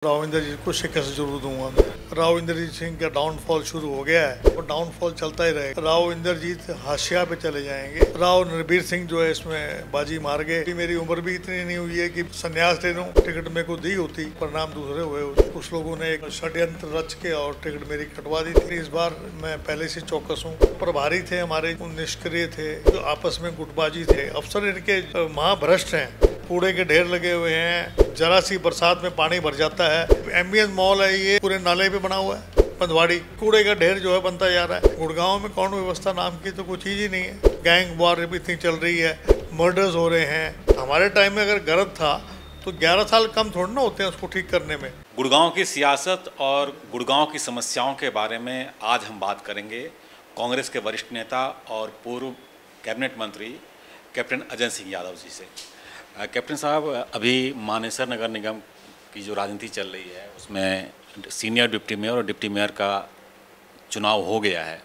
राव इंद्रजीत को शिकस्त जरूर दूंगा मैं। राव इंद्रजीत सिंह का डाउनफॉल शुरू हो गया है और डाउनफॉल चलता ही रहेगा। राव इंद्रजीत हाशिया पे चले जाएंगे। राव नरबीर सिंह जो है इसमें बाजी मार गए। मेरी उम्र भी इतनी नहीं हुई है कि संन्यास ले लूं। टिकट मेरे को दी होती, परिणाम दूसरे हुए होते। कुछ लोगों ने एक षड्यंत्र रच के और टिकट मेरी कटवा दी थी। इस बार मैं पहले से चौकस हूँ। प्रभारी थे हमारे, निष्क्रिय थे, जो आपस में गुटबाजी थे। अफसर इनके महाभ्रष्ट हैं, कूड़े के ढेर लगे हुए हैं। जरा सी बरसात में पानी भर जाता है। एम्बियंस मॉल है ये, पूरे नाले पे बना हुआ है। पंधवाड़ी कूड़े का ढेर जो है बनता जा रहा है। गुड़गांव में कौन व्यवस्था नाम की तो कोई चीज ही नहीं है। गैंग वॉर भी इतनी चल रही है, मर्डर्स हो रहे हैं। हमारे टाइम में अगर गलत था तो 11 साल कम थोड़ा ना होते हैं उसको ठीक करने में। गुड़गांव की सियासत और गुड़गांव की समस्याओं के बारे में आज हम बात करेंगे कांग्रेस के वरिष्ठ नेता और पूर्व कैबिनेट मंत्री कैप्टन अजय सिंह यादव जी से। कैप्टन साहब, अभी मानेसर नगर निगम की जो राजनीति चल रही है उसमें सीनियर डिप्टी मेयर और डिप्टी मेयर का चुनाव हो गया है।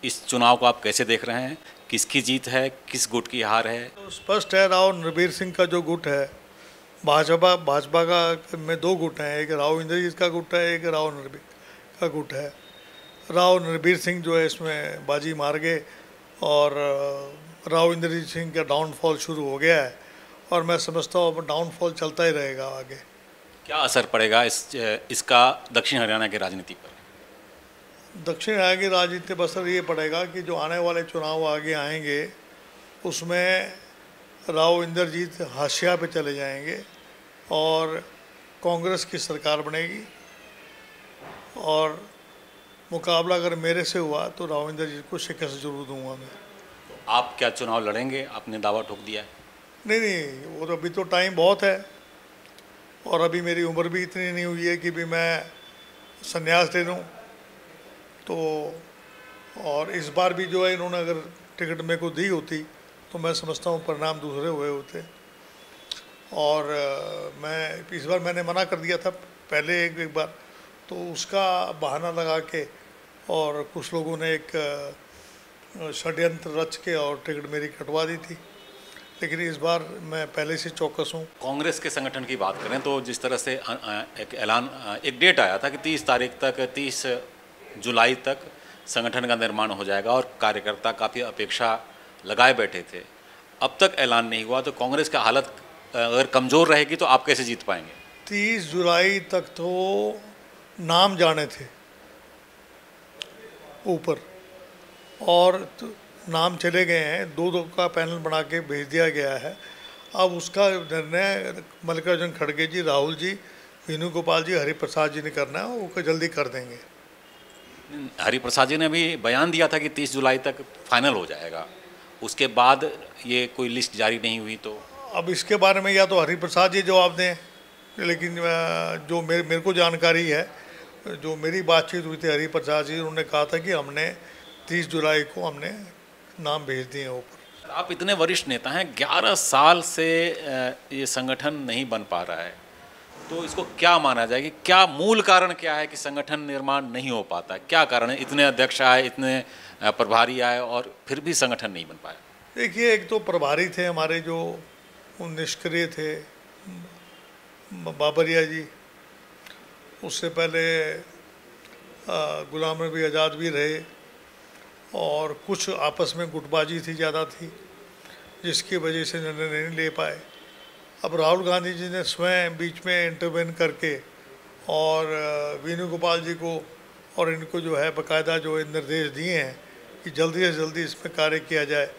इस चुनाव को आप कैसे देख रहे हैं? किसकी जीत है, किस गुट की हार है? तो स्पष्ट है, राव नरबीर सिंह का जो गुट है, भाजपा का में दो गुट हैं। एक राव इंद्रजीत का गुट है, एक राव नरबीर का गुट है। राव नरबीर सिंह जो है इसमें बाजी मार गए और राव इंद्रजीत सिंह का डाउनफॉल शुरू हो गया है और मैं समझता हूँ अब डाउनफॉल चलता ही रहेगा आगे। क्या असर पड़ेगा इसका दक्षिण हरियाणा की राजनीति पर? दक्षिण हरियाणा की राजनीति पर असर ये पड़ेगा कि जो आने वाले चुनाव आगे आएंगे उसमें राव इंद्रजीत हाशिया पे चले जाएंगे और कांग्रेस की सरकार बनेगी। और मुकाबला अगर मेरे से हुआ तो राव इंद्रजीत को शिकस्त जरूर दूंगा मैं। आप क्या चुनाव लड़ेंगे? आपने दावा ठोक दिया है। नहीं, वो तो अभी तो टाइम बहुत है और अभी मेरी उम्र भी इतनी नहीं हुई है कि भी मैं संन्यास ले लूँ। तो और इस बार भी जो है इन्होंने अगर टिकट मेरे को दी होती तो मैं समझता हूँ परिणाम दूसरे हुए होते। और मैं इस बार मैंने मना कर दिया था पहले एक बार, तो उसका बहाना लगा के और कुछ लोगों ने एक षड्यंत्र रच के और टिकट मेरी कटवा दी थी। लेकिन इस बार मैं पहले से चौकस हूँ। कांग्रेस के संगठन की बात करें तो जिस तरह से एक डेट आया था कि 30 जुलाई तक संगठन का निर्माण हो जाएगा और कार्यकर्ता काफ़ी अपेक्षा लगाए बैठे थे। अब तक ऐलान नहीं हुआ, तो कांग्रेस का हालत अगर कमज़ोर रहेगी तो आप कैसे जीत पाएंगे? 30 जुलाई तक तो नाम जाने थे ऊपर और नाम चले गए हैं। दो का पैनल बना के भेज दिया गया है। अब उसका निर्णय मल्लिकार्जुन खड़गे जी, राहुल जी, वेणुगोपाल जी, हरिप्रसाद जी ने करना है। वो जल्दी कर देंगे। हरिप्रसाद जी ने भी बयान दिया था कि 30 जुलाई तक फाइनल हो जाएगा। उसके बाद ये कोई लिस्ट जारी नहीं हुई तो अब इसके बारे में या तो हरिप्रसाद जी जवाब दें, लेकिन जो मेरे को जानकारी है, जो मेरी बातचीत हुई थी हरिप्रसाद जी, उन्होंने कहा था कि हमने 30 जुलाई को हमने नाम भेज दिए ऊपर। आप इतने वरिष्ठ नेता हैं, 11 साल से ये संगठन नहीं बन पा रहा है, तो इसको क्या माना जाए कि क्या मूल कारण क्या है कि संगठन निर्माण नहीं हो पाता? क्या कारण है? इतने अध्यक्ष आए, इतने प्रभारी आए और फिर भी संगठन नहीं बन पाया। देखिए, एक तो प्रभारी थे हमारे जो निष्क्रिय थे, बाबरिया जी। उससे पहले गुलाम नबी आज़ाद भी रहे और कुछ आपस में गुटबाजी थी, ज़्यादा थी, जिसकी वजह से निर्णय नहीं ले पाए। अब राहुल गांधी जी ने स्वयं बीच में इंटरवेन करके और वेणुगोपाल जी को और इनको जो है बाकायदा जो निर्देश दिए हैं कि जल्दी से जल्दी इसमें कार्य किया जाए।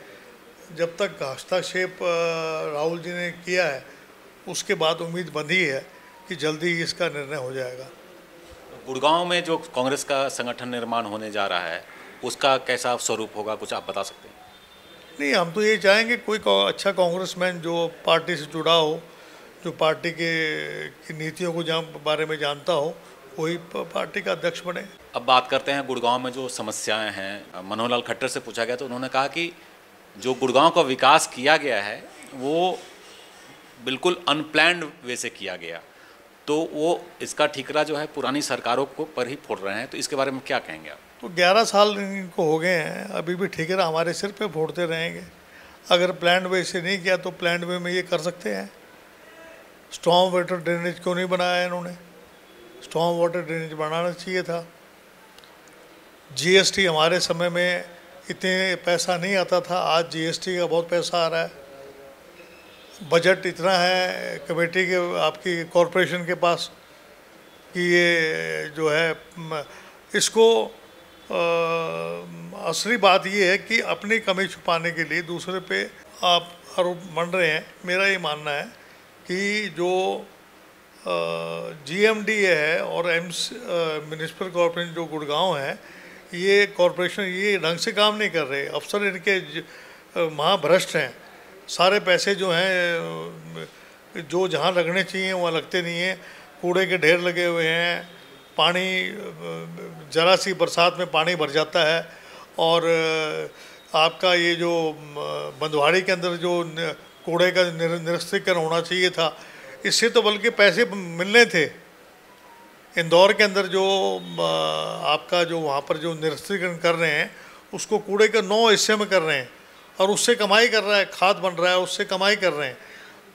जब तक हस्तक्षेप राहुल जी ने किया है उसके बाद उम्मीद बंधी है कि जल्दी इसका निर्णय हो जाएगा। गुड़गांव में जो कांग्रेस का संगठन निर्माण होने जा रहा है उसका कैसा स्वरूप होगा, कुछ आप बता सकते हैं? नहीं, हम तो ये चाहेंगे कोई अच्छा कांग्रेसमैन जो पार्टी से जुड़ा हो, जो पार्टी की नीतियों को बारे में जानता हो, वही पार्टी का अध्यक्ष बने। अब बात करते हैं गुड़गांव में जो समस्याएं हैं। मनोहर लाल खट्टर से पूछा गया तो उन्होंने कहा कि जो गुड़गांव का विकास किया गया है वो बिल्कुल अनप्लैंड वे से किया गया, तो वो इसका ठिकरा जो है पुरानी सरकारों को पर ही फोड़ रहे हैं। तो इसके बारे में क्या कहेंगे आप? तो 11 साल इनको हो गए हैं, अभी भी ठेकेदार हमारे सिर पे फोड़ते रहेंगे। अगर प्लान वे से नहीं किया तो प्लान वे में ये कर सकते हैं। स्टॉर्म वाटर ड्रेनेज क्यों नहीं बनाया इन्होंने? स्टॉर्म वाटर ड्रेनेज बनाना चाहिए था। जीएसटी हमारे समय में इतने पैसा नहीं आता था, आज जीएसटी का बहुत पैसा आ रहा है। बजट इतना है कमेटी के, आपकी कॉरपोरेशन के पास, कि ये जो है इसको असली बात ये है कि अपनी कमी छुपाने के लिए दूसरे पे आप आरोप बन रहे हैं। मेरा ये मानना है कि जो जीएमडी है और म्यूनिसिपल कॉरपोरेशन जो गुड़गांव है, ये कॉरपोरेशन ये ढंग से काम नहीं कर रहे। अफसर इनके महाभ्रष्ट हैं। सारे पैसे जो हैं जो जहाँ लगने चाहिए वहाँ लगते नहीं हैं। कूड़े के ढेर लगे हुए हैं, पानी ज़रा सी बरसात में पानी भर जाता है। और आपका ये जो बंदवाड़ी के अंदर जो कूड़े का निरस्तीकरण होना चाहिए था, इससे तो बल्कि पैसे मिलने थे। इंदौर के अंदर जो आपका जो वहाँ पर जो निरस्तीकरण कर रहे हैं, उसको कूड़े के 9 हिस्से में कर रहे हैं और उससे कमाई कर रहा है, खाद बन रहा है, उससे कमाई कर रहे हैं।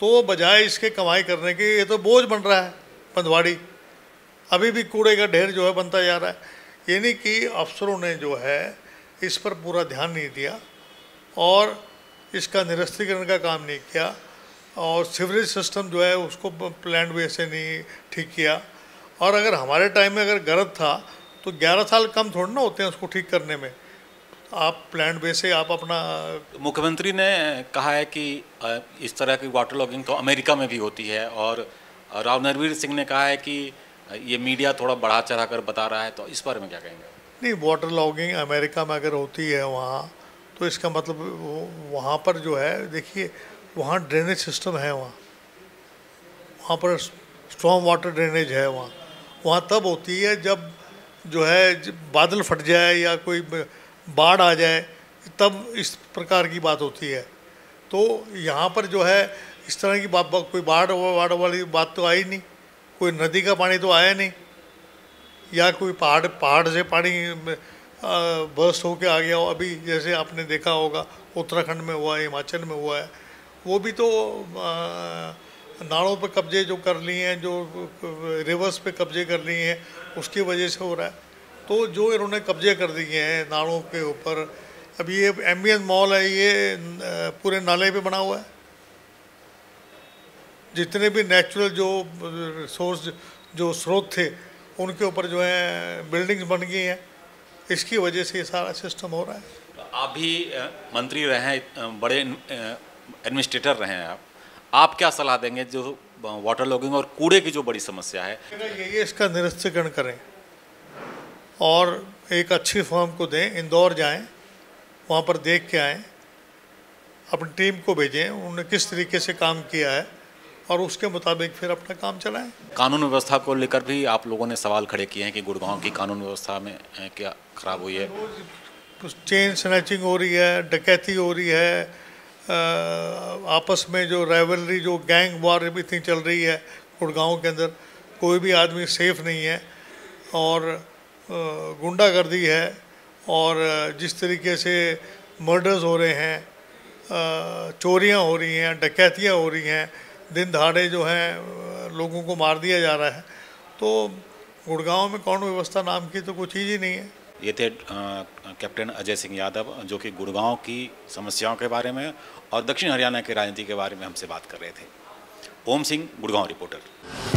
तो बजाय इसके कमाई करने के, ये तो बोझ बन रहा है बंदवाड़ी। अभी भी कूड़े का ढेर जो है बनता जा रहा है। ये नहीं कि अफसरों ने जो है इस पर पूरा ध्यान नहीं दिया और इसका निरस्तीकरण का काम नहीं किया, और सीवरेज सिस्टम जो है उसको प्लान वे से नहीं ठीक किया। और अगर हमारे टाइम में अगर गलत था तो 11 साल कम थोड़ा ना होते हैं उसको ठीक करने में। आप प्लान वे से आप अपना, मुख्यमंत्री ने कहा है कि इस तरह की वाटर लॉगिंग तो अमेरिका में भी होती है, और राव नरवीर सिंह ने कहा है कि ये मीडिया थोड़ा बढ़ा चढ़ा कर बता रहा है, तो इस बारे में क्या कहेंगे? नहीं, वाटर लॉगिंग अमेरिका में अगर होती है वहाँ, तो इसका मतलब वहाँ पर जो है, देखिए वहाँ ड्रेनेज सिस्टम है, वहाँ पर स्टॉर्म वाटर ड्रेनेज है। वहाँ तब होती है जब जो है बादल फट जाए या कोई बाढ़ आ जाए, तब इस प्रकार की बात होती है। तो यहाँ पर जो है इस तरह की कोई बाढ़ वाली बात तो आई नहीं, कोई नदी का पानी तो आया नहीं, या कोई पहाड़ से पानी बर्स्ट होके आ गया हो। अभी जैसे आपने देखा होगा उत्तराखंड में हुआ है, हिमाचल में हुआ है, वो भी तो नालों पे कब्जे जो कर लिए हैं, जो रिवर्स पे कब्जे कर लिए हैं, उसकी वजह से हो रहा है। तो जो इन्होंने कब्जे कर दिए हैं नालों के ऊपर, अभी ये एम्बियंस मॉल है, ये पूरे नाले पे बना हुआ है। जितने भी नेचुरल जो सोर्स जो स्रोत थे उनके ऊपर जो है बिल्डिंग्स बन गई हैं। इसकी वजह से ये सारा सिस्टम हो रहा है। आप भी मंत्री रहे हैं, बड़े एडमिनिस्ट्रेटर रहे हैं, आप क्या सलाह देंगे जो वाटर लॉगिंग और कूड़े की जो बड़ी समस्या है? ये इसका निरस्तीकरण करें और एक अच्छी फर्म को दें, इंदौर जाएं, वहाँ पर देख के आएँ, अपनी टीम को भेजें, उन्होंने किस तरीके से काम किया है और उसके मुताबिक फिर अपना काम चलाएं। कानून व्यवस्था को लेकर भी आप लोगों ने सवाल खड़े किए हैं कि गुड़गांव की कानून व्यवस्था में क्या खराब हुई है? चेन स्नैचिंग हो रही है, डकैती हो रही है, आपस में जो राइवलरी, जो गैंग वार इतनी चल रही है गुड़गांव के अंदर, कोई भी आदमी सेफ नहीं है, और गुंडागर्दी है, और जिस तरीके से मर्डर्स हो रहे हैं, चोरियां हो रही हैं, डकैतियां हो रही हैं, दिन दहाड़े जो हैं लोगों को मार दिया जा रहा है। तो गुड़गांव में कानून व्यवस्था नाम की तो कोई चीज़ ही नहीं है। ये थे कैप्टन अजय सिंह यादव, जो कि गुड़गांव की समस्याओं के बारे में और दक्षिण हरियाणा की राजनीति के बारे में हमसे बात कर रहे थे। ओम सिंह, गुड़गांव रिपोर्टर।